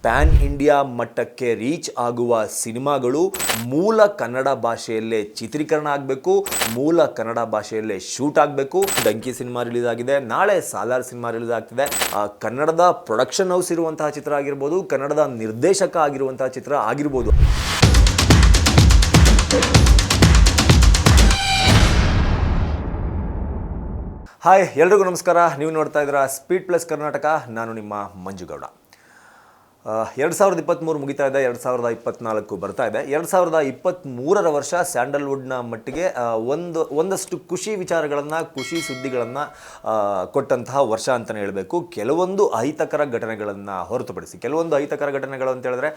PAN India ಮಟ್ಟಕ್ಕೆ reach ಆಗುವ ಸಿನಿಮಾಗಳು ಮೂಲ ಕನ್ನಡ ಭಾಷೆಯಲ್ಲೇ ಚಿತ್ರೀಕರಣ ಆಗಬೇಕು, ಮೂಲ ಕನ್ನಡ ಭಾಷೆಯಲ್ಲೇ ಶೂಟ್ ಆಗಬೇಕು. ಡಂಕಿ ಸಿನಿಮಾ ರಿಲೀಸ್ ಆಗಿದೆ, ನಾಳೆ ಸಾಲಾರ್ ಸಿನಿಮಾ ರಿಲೀಸ್ ಆಗ್ತಿದೆ. ಕನ್ನಡದ ಪ್ರೊಡಕ್ಷನ್ ಹೌಸ್ ಇರುವಂತಹ ಚಿತ್ರ ಆಗಿರ್ಬೋದು, ಕನ್ನಡದ ನಿರ್ದೇಶಕ ಆಗಿರುವಂತಹ ಚಿತ್ರ ಆಗಿರ್ಬೋದು. ಹಾಯ್, ಎಲ್ರಿಗೂ ನಮಸ್ಕಾರ. ನೀವು ನೋಡ್ತಾ ಇದ್ದೀರಾ ಸ್ಪೀಡ್ ಪ್ಲಸ್ ಕರ್ನಾಟಕ. ನಾನು ನಿಮ್ಮ ಮಂಜುಗೌಡ. 2023 ಮುಗಿತಾ ಇದೆ, 2024 ಬರ್ತಾ ಇದೆ. 2023ರ ವರ್ಷ ಸ್ಯಾಂಡಲ್ವುಡ್ನ ಮಟ್ಟಿಗೆ ಒಂದಷ್ಟು ಖುಷಿ ವಿಚಾರಗಳನ್ನು, ಖುಷಿ ಸುದ್ದಿಗಳನ್ನು ಕೊಟ್ಟಂತಹ ವರ್ಷ ಅಂತಲೇ ಹೇಳಬೇಕು. ಕೆಲವೊಂದು ಅಹಿತಕರ ಘಟನೆಗಳನ್ನು ಹೊರತುಪಡಿಸಿ, ಕೆಲವೊಂದು ಅಹಿತಕರ ಘಟನೆಗಳು ಅಂತ ಹೇಳಿದ್ರೆ,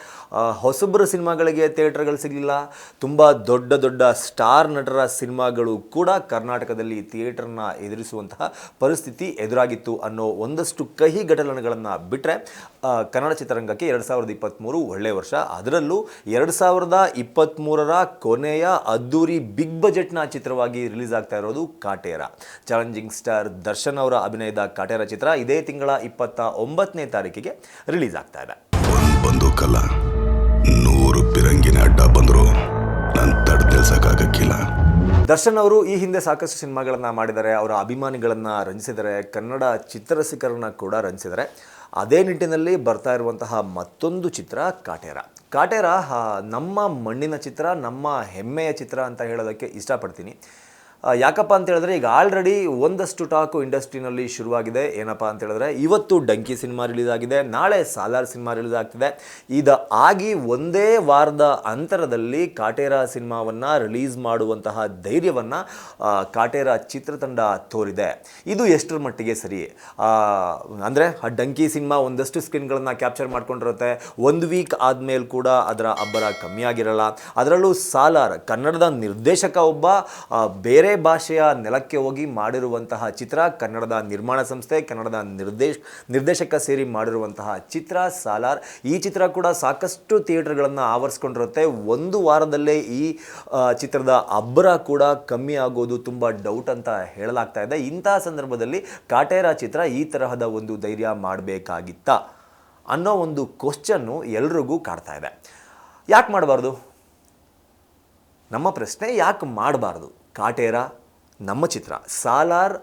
ಹೊಸಬರ ಸಿನಿಮಾಗಳಿಗೆ ಥಿಯೇಟರ್ಗಳು ಸಿಗಲಿಲ್ಲ. ತುಂಬ ದೊಡ್ಡ ದೊಡ್ಡ ಸ್ಟಾರ್ ನಟರ ಸಿನಿಮಾಗಳು ಕೂಡ ಕರ್ನಾಟಕದಲ್ಲಿ ಥಿಯೇಟರ್ನ ಎದುರಿಸುವಂತಹ ಪರಿಸ್ಥಿತಿ ಎದುರಾಗಿತ್ತು ಅನ್ನೋ ಒಂದಷ್ಟು ಕಹಿ ಘಟನೆಗಳನ್ನು ಬಿಟ್ಟರೆ ಕನ್ನಡ ಚಿತ್ರರಂಗಕ್ಕೆ 2023 ಒಳ್ಳೆಯ ವರ್ಷ. ಅದರಲ್ಲೂ 2023ರ ಕೊನೆಯ ಅದ್ದೂರಿ ಬಿಗ್ ಬಜೆಟ್ನ ಚಿತ್ರವಾಗಿ ರಿಲೀಸ್ ಆಗ್ತಾ ಇರೋದು ಕಾಟೇರ. ಚಾಲೆಂಜಿಂಗ್ ಸ್ಟಾರ್ ದರ್ಶನ್ ಅವರ ಅಭಿನಯದ ಕಾಟೇರ ಚಿತ್ರ ಇದೇ ತಿಂಗಳ 29ನೇ ತಾರೀಕಿಗೆ ರಿಲೀಸ್ ಆಗ್ತಾ ಇದೆ. ಬಂದೂಕಲ್ಲ, 100 ಪಿರಂಗಿನ ಅಡ್ಡ ಬಂದ್ರು ನಾನು ತಡೆದಿಲ್ಸಕ್ಕಾಗಕ್ಕಿಲ್ಲ. ದರ್ಶನ್ ಅವರು ಈ ಹಿಂದೆ ಸಾಕಷ್ಟು ಸಿನಿಮಾಗಳನ್ನು ಮಾಡಿದ್ದಾರೆ, ಅವರ ಅಭಿಮಾನಿಗಳನ್ನು ರಂಜಿಸಿದ್ದಾರೆ, ಕನ್ನಡ ಚಿತ್ರರಸಿಕರನ್ನ ಕೂಡ ರಂಜಿಸಿದ್ದಾರೆ. ಅದೇ ನಿಟ್ಟಿನಲ್ಲಿ ಬರ್ತಾ ಇರುವಂತಹ ಮತ್ತೊಂದು ಚಿತ್ರ ಕಾಟೇರ ನಮ್ಮ ಮಣ್ಣಿನ ಚಿತ್ರ, ನಮ್ಮ ಹೆಮ್ಮೆಯ ಚಿತ್ರ ಅಂತ ಹೇಳೋದಕ್ಕೆ ಇಷ್ಟಪಡ್ತೀನಿ. ಯಾಕಪ್ಪ ಅಂತ ಹೇಳಿದ್ರೆ, ಈಗ ಆಲ್ರೆಡಿ ಒಂದಷ್ಟು ಟಾಕು ಇಂಡಸ್ಟ್ರಿನಲ್ಲಿ ಶುರುವಾಗಿದೆ. ಏನಪ್ಪ ಅಂತ ಹೇಳಿದ್ರೆ, ಇವತ್ತು ಡಂಕಿ ಸಿನಿಮಾ ರಿಲೀಸ್ ಆಗಿದೆ, ನಾಳೆ ಸಾಲಾರ್ ಸಿನಿಮಾ ರಿಲೀಸ್ ಆಗ್ತಿದೆ. ಆಗಿ ಒಂದೇ ವಾರದ ಅಂತರದಲ್ಲಿ ಕಾಟೇರ ಸಿನಿಮಾವನ್ನು ರಿಲೀಸ್ ಮಾಡುವಂತಹ ಧೈರ್ಯವನ್ನು ಕಾಟೇರ ಚಿತ್ರತಂಡ ತೋರಿದೆ. ಇದು ಎಷ್ಟರ ಮಟ್ಟಿಗೆ ಸರಿ? ಅಂದರೆ ಆ ಡಂಕಿ ಸಿನಿಮಾ ಒಂದಷ್ಟು ಸ್ಕ್ರೀನ್ಗಳನ್ನು ಕ್ಯಾಪ್ಚರ್ ಮಾಡ್ಕೊಂಡಿರುತ್ತೆ. ಒಂದು ವೀಕ್ ಆದಮೇಲೆ ಕೂಡ ಅದರ ಅಬ್ಬರ ಕಮ್ಮಿ ಆಗಿರಲ್ಲ. ಅದರಲ್ಲೂ ಸಾಲಾರ್, ಕನ್ನಡದ ನಿರ್ದೇಶಕ ಒಬ್ಬ ಬೇರೆ ಭಾಷೆಯ ನೆಲಕ್ಕೆ ಹೋಗಿ ಮಾಡಿರುವಂತಹ ಚಿತ್ರ, ಕನ್ನಡದ ನಿರ್ಮಾಣ ಸಂಸ್ಥೆ, ಕನ್ನಡದ ನಿರ್ದೇಶಕ ಸೇರಿ ಮಾಡಿರುವಂತಹ ಚಿತ್ರ ಸಾಲಾರ್. ಈ ಚಿತ್ರ ಕೂಡ ಸಾಕಷ್ಟು ಥಿಯೇಟರ್ಗಳನ್ನು ಆವರಿಸ್ಕೊಂಡಿರುತ್ತೆ. ಒಂದು ವಾರದಲ್ಲೇ ಈ ಚಿತ್ರದ ಅಬ್ಬರ ಕೂಡ ಕಮ್ಮಿ ಆಗೋದು ತುಂಬ ಡೌಟ್ ಅಂತ ಹೇಳಲಾಗ್ತಾ ಇದೆ. ಇಂತಹ ಸಂದರ್ಭದಲ್ಲಿ ಕಾಟೇರ ಚಿತ್ರ ಈ ತರಹದ ಒಂದು ಧೈರ್ಯ ಮಾಡಬೇಕಾಗಿತ್ತಾ ಅನ್ನೋ ಒಂದು ಕ್ವಶ್ಚನ್ನು ಎಲ್ರಿಗೂ ಕಾಡ್ತಾ ಇದೆ. ಯಾಕೆ ಮಾಡಬಾರ್ದು? ನಮ್ಮ ಪ್ರಶ್ನೆ, ಯಾಕೆ ಮಾಡಬಾರ್ದು? ಕಾಟೇರ ನಮ್ಮ ಚಿತ್ರ, ಸಾಲಾರ್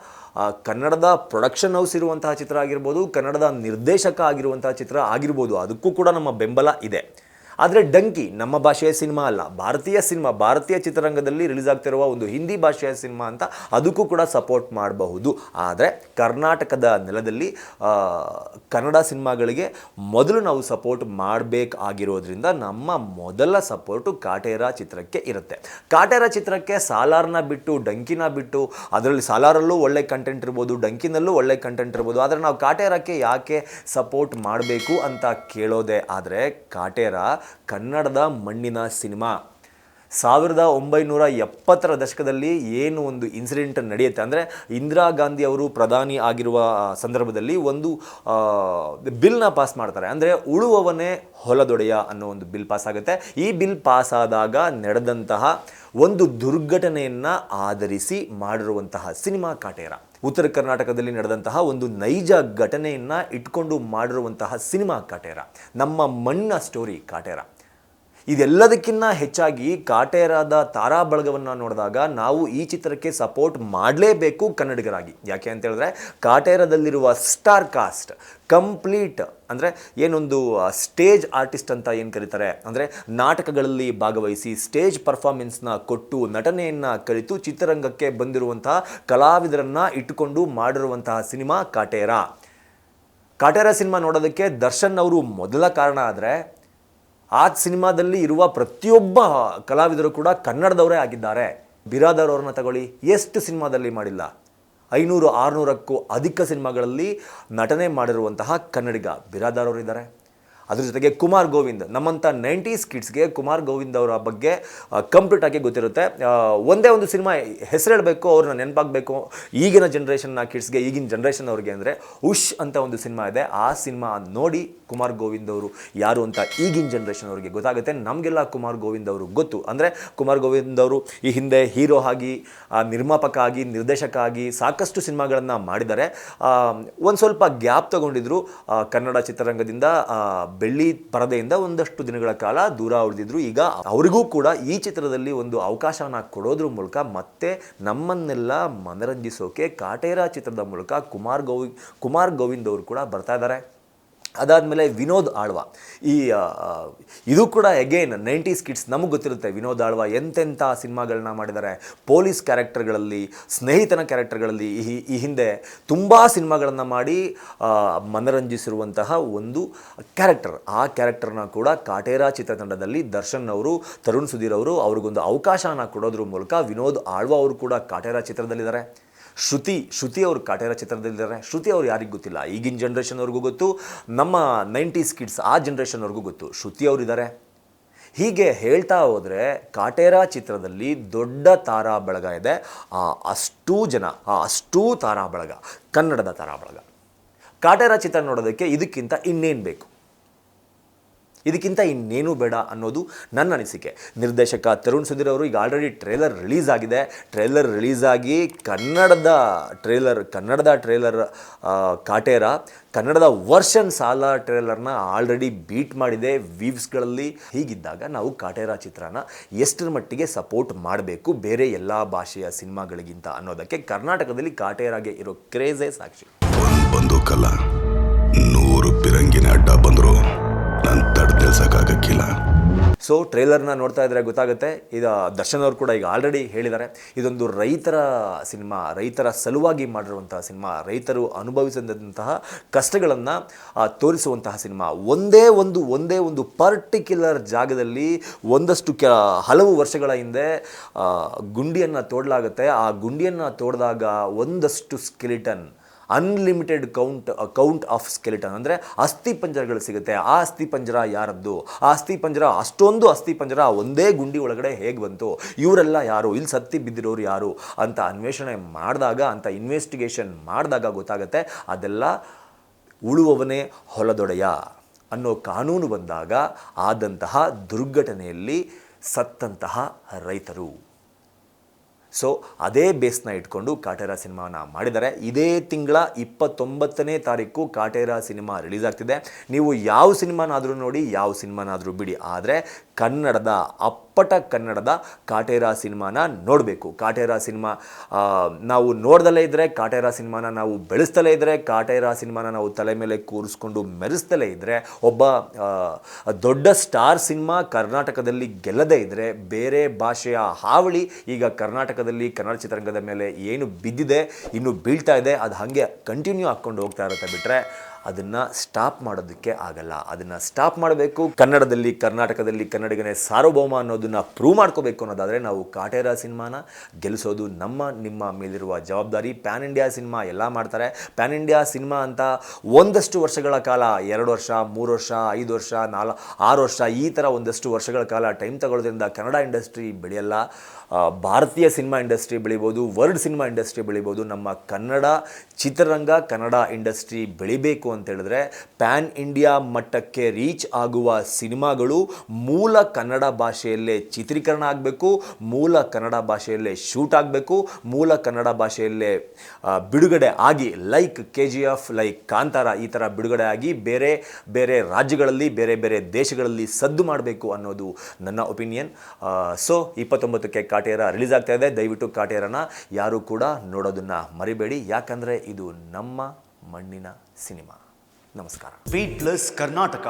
ಕನ್ನಡದ ಪ್ರೊಡಕ್ಷನ್ ಹೌಸ್ ಇರುವಂತಹ ಚಿತ್ರ ಆಗಿರ್ಬೋದು, ಕನ್ನಡದ ನಿರ್ದೇಶಕ ಆಗಿರುವಂತಹ ಚಿತ್ರ ಆಗಿರ್ಬೋದು, ಅದಕ್ಕೂ ಕೂಡ ನಮ್ಮ ಬೆಂಬಲ ಇದೆ. ಆದರೆ ಡಂಕಿ ನಮ್ಮ ಭಾಷೆಯ ಸಿನಿಮಾ ಅಲ್ಲ, ಭಾರತೀಯ ಸಿನಿಮಾ, ಭಾರತೀಯ ಚಿತ್ರರಂಗದಲ್ಲಿ ರಿಲೀಸ್ ಆಗ್ತಿರುವ ಒಂದು ಹಿಂದಿ ಭಾಷೆಯ ಸಿನಿಮಾ ಅಂತ ಅದಕ್ಕೂ ಕೂಡ ಸಪೋರ್ಟ್ ಮಾಡಬಹುದು. ಆದರೆ ಕರ್ನಾಟಕದ ನೆಲದಲ್ಲಿ ಕನ್ನಡ ಸಿನಿಮಾಗಳಿಗೆ ಮೊದಲು ನಾವು ಸಪೋರ್ಟ್ ಮಾಡಬೇಕಾಗಿರೋದ್ರಿಂದ ನಮ್ಮ ಮೊದಲ ಸಪೋರ್ಟು ಕಾಟೇರ ಚಿತ್ರಕ್ಕೆ ಇರುತ್ತೆ. ಕಾಟೇರ ಚಿತ್ರಕ್ಕೆ ಸಾಲಾರ್ನ ಬಿಟ್ಟು, ಡಂಕಿನ ಬಿಟ್ಟು, ಅದರಲ್ಲಿ ಸಾಲಾರಲ್ಲೂ ಒಳ್ಳೆ ಕಂಟೆಂಟ್ ಇರ್ಬೋದು, ಡಂಕಿನಲ್ಲೂ ಒಳ್ಳೆ ಕಂಟೆಂಟ್ ಇರ್ಬೋದು, ಆದರೆ ನಾವು ಕಾಟೇರಕ್ಕೆ ಯಾಕೆ ಸಪೋರ್ಟ್ ಮಾಡಬೇಕು ಅಂತ ಕೇಳೋದೇ ಆದರೆ, ಕಾಟೇರ ಕನ್ನಡದ ಮಣ್ಣಿನ ಸಿನಿಮಾ. 1970ರ ದಶಕದಲ್ಲಿ ಏನು ಒಂದು ಇನ್ಸಿಡೆಂಟ್ ನಡೆಯುತ್ತೆ ಅಂದರೆ, ಇಂದಿರಾ ಗಾಂಧಿ ಅವರು ಪ್ರಧಾನಿ ಆಗಿರುವ ಸಂದರ್ಭದಲ್ಲಿ ಒಂದು ಬಿಲ್ನ ಪಾಸ್ ಮಾಡ್ತಾರೆ. ಅಂದರೆ ಉಳುವವನೇ ಹೊಲದೊಡೆಯ ಅನ್ನೋ ಒಂದು ಬಿಲ್ ಪಾಸ್ ಆಗುತ್ತೆ. ಈ ಬಿಲ್ ಪಾಸ್ ಆದಾಗ ನಡೆದಂತಹ ಒಂದು ದುರ್ಘಟನೆಯನ್ನು ಆಧರಿಸಿ ಮಾಡಿರುವಂತಹ ಸಿನಿಮಾ ಕಾಟೇರ. ಉತ್ತರ ಕರ್ನಾಟಕದಲ್ಲಿ ನಡೆದಂತಹ ಒಂದು ನೈಜ ಘಟನೆಯನ್ನು ಇಟ್ಕೊಂಡು ಮಾಡಿರುವಂತಹ ಸಿನಿಮಾ ಕಾಟೇರ. ನಮ್ಮ ಮಣ್ಣಿನ ಸ್ಟೋರಿ ಕಾಟೇರ. ಇದೆಲ್ಲದಕ್ಕಿಂತ ಹೆಚ್ಚಾಗಿ ಕಾಟೇರದ ತಾರಾ ಬಳಗವನ್ನು ನೋಡಿದಾಗ ನಾವು ಈ ಚಿತ್ರಕ್ಕೆ ಸಪೋರ್ಟ್ ಮಾಡಲೇಬೇಕು ಕನ್ನಡಿಗರಾಗಿ. ಯಾಕೆ ಅಂತ ಹೇಳಿದ್ರೆ, ಕಾಟೇರದಲ್ಲಿರುವ ಸ್ಟಾರ್ ಕಾಸ್ಟ್ ಕಂಪ್ಲೀಟ್, ಅಂದರೆ ಏನೊಂದು ಸ್ಟೇಜ್ ಆರ್ಟಿಸ್ಟ್ ಅಂತ ಏನು ಕರೀತಾರೆ, ಅಂದರೆ ನಾಟಕಗಳಲ್ಲಿ ಭಾಗವಹಿಸಿ ಸ್ಟೇಜ್ ಪರ್ಫಾರ್ಮೆನ್ಸ್ನ ಕೊಟ್ಟು ನಟನೆಯನ್ನು ಕಲಿತು ಚಿತ್ರರಂಗಕ್ಕೆ ಬಂದಿರುವಂತಹ ಕಲಾವಿದರನ್ನು ಇಟ್ಟುಕೊಂಡು ಮಾಡಿರುವಂತಹ ಸಿನಿಮಾ ಕಾಟೇರ. ಕಾಟೇರ ಸಿನಿಮಾ ನೋಡೋದಕ್ಕೆ ದರ್ಶನ್ ಅವರು ಮೊದಲ ಕಾರಣ. ಆದರೆ ಆ ಸಿನಿಮಾದಲ್ಲಿ ಇರುವ ಪ್ರತಿಯೊಬ್ಬ ಕಲಾವಿದರು ಕೂಡ ಕನ್ನಡದವರೇ ಆಗಿದ್ದಾರೆ. ಬಿರಾದಾರ್ ಅವ್ರನ್ನ ತಗೊಳ್ಳಿ, ಎಷ್ಟು ಸಿನಿಮಾದಲ್ಲಿ ಮಾಡಿಲ್ಲ? 500-600ಕ್ಕೂ ಅಧಿಕ ಸಿನಿಮಾಗಳಲ್ಲಿ ನಟನೆ ಮಾಡಿರುವಂತಹ ಕನ್ನಡಿಗ ಬಿರಾದಾರ್ ಅವರು ಇದ್ದಾರೆ. ಅದ್ರ ಜೊತೆಗೆ ಕುಮಾರ್ ಗೋವಿಂದ್, ನಮ್ಮಂಥ 90s ಕಿಡ್ಸ್ಗೆ ಕುಮಾರ್ ಗೋವಿಂದ್ ಅವರ ಬಗ್ಗೆ ಕಂಪ್ಲೀಟಾಗಿ ಗೊತ್ತಿರುತ್ತೆ. ಒಂದೇ ಒಂದು ಸಿನಿಮಾ ಹೆಸರು ಹೇಳಬೇಕು, ಅವ್ರನ್ನ ನೆನಪಾಗಬೇಕು ಈಗಿನ ಜನ್ರೇಷನ್ನ ಕಿಡ್ಸ್ಗೆ, ಈಗಿನ ಜನ್ರೇಷನ್ ಅವ್ರಿಗೆ ಅಂದರೆ ಉಶ್ ಅಂತ ಒಂದು ಸಿನಿಮಾ ಇದೆ. ಆ ಸಿನಿಮಾ ನೋಡಿ ಕುಮಾರ್ ಗೋವಿಂದ್ ಅವರು ಯಾರು ಅಂತ ಈಗಿನ ಜನ್ರೇಷನ್ ಅವರಿಗೆ ಗೊತ್ತಾಗುತ್ತೆ. ನಮಗೆಲ್ಲ ಕುಮಾರ್ ಗೋವಿಂದ್ ಅವರು ಗೊತ್ತು. ಅಂದರೆ ಕುಮಾರ್ ಗೋವಿಂದ್ ಅವರು ಈ ಹಿಂದೆ ಹೀರೋ ಆಗಿ, ನಿರ್ಮಾಪಕ ಆಗಿ, ನಿರ್ದೇಶಕ ಆಗಿ ಸಾಕಷ್ಟು ಸಿನಿಮಾಗಳನ್ನು ಮಾಡಿದ್ದಾರೆ. ಒಂದು ಸ್ವಲ್ಪ ಗ್ಯಾಪ್ ತಗೊಂಡಿದ್ರು ಕನ್ನಡ ಚಿತ್ರರಂಗದಿಂದ. ಬೆಳ್ಳಿ ಪರದೆಯಿಂದ ಒಂದಷ್ಟು ದಿನಗಳ ಕಾಲ ದೂರ ಉಳಿದಿದ್ರು. ಈಗ ಅವರಿಗೂ ಕೂಡ ಈ ಚಿತ್ರದಲ್ಲಿ ಒಂದು ಅವಕಾಶನ ಕೊಡೋದ್ರ ಮೂಲಕ ಮತ್ತೆ ನಮ್ಮನ್ನೆಲ್ಲ ಮನರಂಜಿಸೋಕೆ ಕಾಟೇರ ಚಿತ್ರದ ಮೂಲಕ ಕುಮಾರ್ ಗೋವಿಂದ್ ಅವರು ಕೂಡ ಬರ್ತಾ ಇದ್ದಾರೆ. ಅದಾದಮೇಲೆ ವಿನೋದ್ ಆಳ್ವ, ಇದು ಕೂಡ ಎಗೇನ್ 90s ಕಿಡ್ಸ್, ನಮಗೆ ಗೊತ್ತಿರುತ್ತೆ ವಿನೋದ್ ಆಳ್ವ ಎಂತೆಂಥ ಸಿನಿಮಾಗಳನ್ನ ಮಾಡಿದ್ದಾರೆ. ಪೊಲೀಸ್ ಕ್ಯಾರೆಕ್ಟರ್ಗಳಲ್ಲಿ, ಸ್ನೇಹಿತನ ಕ್ಯಾರೆಕ್ಟರ್ಗಳಲ್ಲಿ ಈ ಹಿಂದೆ ತುಂಬ ಸಿನಿಮಾಗಳನ್ನು ಮಾಡಿ ಮನರಂಜಿಸಿರುವಂತಹ ಒಂದು ಕ್ಯಾರೆಕ್ಟರ್. ಆ ಕ್ಯಾರೆಕ್ಟರ್ನ ಕೂಡ ಕಾಟೇರ ಚಿತ್ರತಂಡದಲ್ಲಿ ದರ್ಶನ್ ಅವರು, ತರುಣ್ ಸುಧೀರ್ ಅವರು ಅವ್ರಿಗೊಂದು ಅವಕಾಶನ ಕೊಡೋದ್ರ ಮೂಲಕ ವಿನೋದ್ ಆಳ್ವ ಅವರು ಕೂಡ ಕಾಟೇರ ಚಿತ್ರದಲ್ಲಿದ್ದಾರೆ. ಶ್ರುತಿ ಅವರು ಕಾಟೇರ ಚಿತ್ರದಲ್ಲಿದ್ದಾರೆ. ಶ್ರುತಿ ಅವರು ಯಾರಿಗೂ ಗೊತ್ತಿಲ್ಲ, ಈಗಿನ ಜನ್ರೇಷನ್ ಅವ್ರಿಗೂ ಗೊತ್ತು, ನಮ್ಮ 90s ಕಿಡ್ಸ್ ಆ ಜನ್ರೇಷನ್ ಅವ್ರಿಗೂ ಗೊತ್ತು, ಶ್ರುತಿ ಅವರಿದ್ದಾರೆ. ಹೀಗೆ ಹೇಳ್ತಾ ಹೋದರೆ ಕಾಟೇರ ಚಿತ್ರದಲ್ಲಿ ದೊಡ್ಡ ತಾರಾ ಬಳಗ ಇದೆ. ಅಷ್ಟೂ ತಾರಾ ಬಳಗ, ಕನ್ನಡದ ತಾರಾ ಬಳಗ. ಕಾಟೇರ ಚಿತ್ರ ನೋಡೋದಕ್ಕೆ ಇದಕ್ಕಿಂತ ಇನ್ನೇನು ಬೇಕು, ಇದಕ್ಕಿಂತ ಇನ್ನೇನೂ ಬೇಡ ಅನ್ನೋದು ನನ್ನ ಅನಿಸಿಕೆ. ನಿರ್ದೇಶಕ ತರುಣ್ ಸುಧೀರ್ ಅವರು ಈಗ ಆಲ್ರೆಡಿ ಟ್ರೇಲರ್ ರಿಲೀಸ್ ಆಗಿದೆ. ಟ್ರೇಲರ್ ರಿಲೀಸ್ ಆಗಿ ಕನ್ನಡದ ಟ್ರೇಲರ್ ಕಾಟೇರ ಕನ್ನಡದ ವರ್ಷನ್ ಸಾಲ ಟ್ರೇಲರ್ನ ಆಲ್ರೆಡಿ ಬೀಟ್ ಮಾಡಿದೆ ವ್ಯೂವ್ಸ್ಗಳಲ್ಲಿ. ಹೀಗಿದ್ದಾಗ ನಾವು ಕಾಟೇರ ಚಿತ್ರನ ಎಷ್ಟರ ಮಟ್ಟಿಗೆ ಸಪೋರ್ಟ್ ಮಾಡಬೇಕು ಬೇರೆ ಎಲ್ಲ ಭಾಷೆಯ ಸಿನಿಮಾಗಳಿಗಿಂತ ಅನ್ನೋದಕ್ಕೆ ಕರ್ನಾಟಕದಲ್ಲಿ ಕಾಟೇರಾಗೆ ಇರೋ ಕ್ರೇಜೇ ಸಾಕ್ಷಿ. ಒಂದು ಕಲ 100 ಪಿರಂಗಿನ ಅಡ್ಡ ಬಂದ್ರು ನಾನು ತಡೆದಿಲ್ಸಕ್ಕಾಗಕ್ಕಿಲ್ಲ. ಸೊ ಟ್ರೇಲರ್ನ ನೋಡ್ತಾ ಇದ್ರೆ ಗೊತ್ತಾಗುತ್ತೆ. ಇದು ದರ್ಶನ್ ಅವರು ಕೂಡ ಈಗ ಆಲ್ರೆಡಿ ಹೇಳಿದ್ದಾರೆ, ಇದೊಂದು ರೈತರ ಸಿನಿಮಾ, ರೈತರ ಸಲುವಾಗಿ ಮಾಡಿರುವಂತಹ ಸಿನಿಮಾ, ರೈತರು ಅನುಭವಿಸಿದಂತಹ ಕಷ್ಟಗಳನ್ನು ತೋರಿಸುವಂತಹ ಸಿನಿಮಾ. ಒಂದೇ ಒಂದು ಪರ್ಟಿಕ್ಯುಲರ್ ಜಾಗದಲ್ಲಿ ಹಲವು ವರ್ಷಗಳ ಹಿಂದೆ ಗುಂಡಿಯನ್ನು ತೋಡಲಾಗುತ್ತೆ. ಆ ಗುಂಡಿಯನ್ನು ತೋಡಿದಾಗ ಒಂದಷ್ಟು skeleton, unlimited count of skeleton ಅಂದರೆ ಅಸ್ಥಿಪಂಜರಗಳು ಸಿಗುತ್ತೆ. ಆ ಅಸ್ಥಿಪಂಜರ ಯಾರದ್ದು, ಆ ಅಷ್ಟೊಂದು ಅಸ್ಥಿಪಂಜರ ಒಂದೇ ಗುಂಡಿ ಒಳಗಡೆ ಹೇಗೆ ಬಂತು, ಇವರೆಲ್ಲ ಯಾರು, ಇಲ್ಲಿ ಸತ್ತಿ ಬಿದ್ದಿರೋರು ಯಾರು ಅಂತ ಅನ್ವೇಷಣೆ ಮಾಡಿದಾಗ, ಅಂತ ಇನ್ವೆಸ್ಟಿಗೇಷನ್ ಮಾಡಿದಾಗ ಗೊತ್ತಾಗುತ್ತೆ ಅದೆಲ್ಲ ಉಳುವವನೇ ಹೊಲದೊಡೆಯ ಅನ್ನೋ ಕಾನೂನು ಬಂದಾಗ ಆದಂತಹ ದುರ್ಘಟನೆಯಲ್ಲಿ ಸತ್ತಂತಹ ರೈತರು. ಸೊ ಅದೇ ಬೇಸ್ನ ಇಟ್ಕೊಂಡು ಕಾಟೇರ ಸಿನಿಮಾನ ಮಾಡಿದ್ದಾರೆ. ಇದೇ ತಿಂಗಳ 29ನೇ ತಾರೀಕು ಕಾಟೇರ ಸಿನಿಮಾ ರಿಲೀಸ್ ಆಗ್ತಿದೆ. ನೀವು ಯಾವ ಸಿನಿಮಾನಾದರೂ ನೋಡಿ, ಯಾವ ಸಿನಿಮಾನಾದರೂ ಬಿಡಿ, ಆದರೆ ಅಪ್ಪಟ ಕನ್ನಡದ ಕಾಟೇರ ಸಿನಿಮಾನ ನೋಡಬೇಕು. ಕಾಟೇರ ಸಿನಿಮಾ ನಾವು ನೋಡ್ದಲೇ ಇದ್ದರೆ, ಕಾಟೇರ ಸಿನಿಮಾನ ನಾವು ಬೆಳೆಸ್ತಲೇ ಇದ್ದರೆ, ಕಾಟೇರ ಸಿನಿಮಾನ ನಾವು ತಲೆ ಮೇಲೆ ಕೂರಿಸ್ಕೊಂಡು ಮೆರೆಸ್ತಲೇ ಇದ್ದರೆ, ಒಬ್ಬ ದೊಡ್ಡ ಸ್ಟಾರ್ ಸಿನಿಮಾ ಕರ್ನಾಟಕದಲ್ಲಿ ಗೆಲ್ಲದೇ ಇದ್ದರೆ, ಬೇರೆ ಭಾಷೆಯ ಹಾವಳಿ ಈಗ ಕರ್ನಾಟಕದಲ್ಲಿ ಕನ್ನಡ ಚಿತ್ರರಂಗದ ಮೇಲೆ ಏನು ಬಿದ್ದಿದೆ, ಇನ್ನು ಬೀಳ್ತಾ ಇದೆ, ಅದು ಹಾಗೆ ಕಂಟಿನ್ಯೂ ಹಾಕ್ಕೊಂಡು ಹೋಗ್ತಾ ಇರುತ್ತೆ. ಬಿಟ್ಟರೆ ಅದನ್ನು ಸ್ಟಾಪ್ ಮಾಡೋದಕ್ಕೆ ಆಗಲ್ಲ. ಅದನ್ನು ಸ್ಟಾಪ್ ಮಾಡಬೇಕು. ಕರ್ನಾಟಕದಲ್ಲಿ ಕನ್ನಡಿಗನೇ ಸಾರ್ವಭೌಮ ಅನ್ನೋದನ್ನು ಪ್ರೂವ್ ಮಾಡ್ಕೋಬೇಕು ಅನ್ನೋದಾದರೆ ನಾವು ಕಾಟೇರ ಸಿನಿಮಾನ ಗೆಲ್ಲಿಸೋದು ನಿಮ್ಮ ಮೇಲಿರುವ ಜವಾಬ್ದಾರಿ. ಪ್ಯಾನ್ ಇಂಡಿಯಾ ಸಿನಿಮಾ ಎಲ್ಲ ಮಾಡ್ತಾರೆ. ಪ್ಯಾನ್ ಇಂಡಿಯಾ ಸಿನಿಮಾ ಅಂತ ಒಂದಷ್ಟು ವರ್ಷಗಳ ಕಾಲ, 2 ವರ್ಷ, 3 ವರ್ಷ, 5 ವರ್ಷ, 6 ವರ್ಷ, ಈ ಥರ ಒಂದಷ್ಟು ವರ್ಷಗಳ ಕಾಲ ಟೈಮ್ ತಗೊಳ್ಳೋದ್ರಿಂದ ಕನ್ನಡ ಇಂಡಸ್ಟ್ರಿ ಬೆಳೆಯಲ್ಲ. ಭಾರತೀಯ ಸಿನಿಮಾ ಇಂಡಸ್ಟ್ರಿ ಬೆಳಿಬೋದು, ವರ್ಲ್ಡ್ ಸಿನಿಮಾ ಇಂಡಸ್ಟ್ರಿ ಬೆಳಿಬೋದು. ನಮ್ಮ ಕನ್ನಡ ಚಿತ್ರರಂಗ, ಕನ್ನಡ ಇಂಡಸ್ಟ್ರಿ ಬೆಳಿಬೇಕು ಅಂತ ಹೇಳಿದ್ರೆ ಪ್ಯಾನ್ ಇಂಡಿಯಾ ಮಟ್ಟಕ್ಕೆ ರೀಚ್ ಆಗುವ ಸಿನಿಮಾಗಳು ಮೂಲ ಕನ್ನಡ ಭಾಷೆಯಲ್ಲೇ ಚಿತ್ರೀಕರಣ ಆಗಬೇಕು, ಮೂಲ ಕನ್ನಡ ಭಾಷೆಯಲ್ಲೇ ಶೂಟ್ ಆಗಬೇಕು, ಮೂಲ ಕನ್ನಡ ಭಾಷೆಯಲ್ಲೇ ಬಿಡುಗಡೆ ಆಗಿ, ಲೈಕ್ KGF, ಲೈಕ್ ಕಾಂತಾರ ಈ ಥರ ಬಿಡುಗಡೆ ಆಗಿ ಬೇರೆ ಬೇರೆ ರಾಜ್ಯಗಳಲ್ಲಿ, ಬೇರೆ ಬೇರೆ ದೇಶಗಳಲ್ಲಿ ಸದ್ದು ಮಾಡಬೇಕು ಅನ್ನೋದು ನನ್ನ ಒಪಿನಿಯನ್. ಸೊ 29ಕ್ಕೆ ಕಾಟೇರ ರಿಲೀಸ್ ಆಗ್ತಾ ಇದೆ. ದಯವಿಟ್ಟು ಕಾಟೇರನ ಯಾರು ಕೂಡ ನೋಡೋದನ್ನು ಮರಿಬೇಡಿ, ಯಾಕಂದರೆ ಇದು ನಮ್ಮ ಮಣ್ಣಿನ ಸಿನಿಮಾ. ನಮಸ್ಕಾರ. Beat plus Karnataka.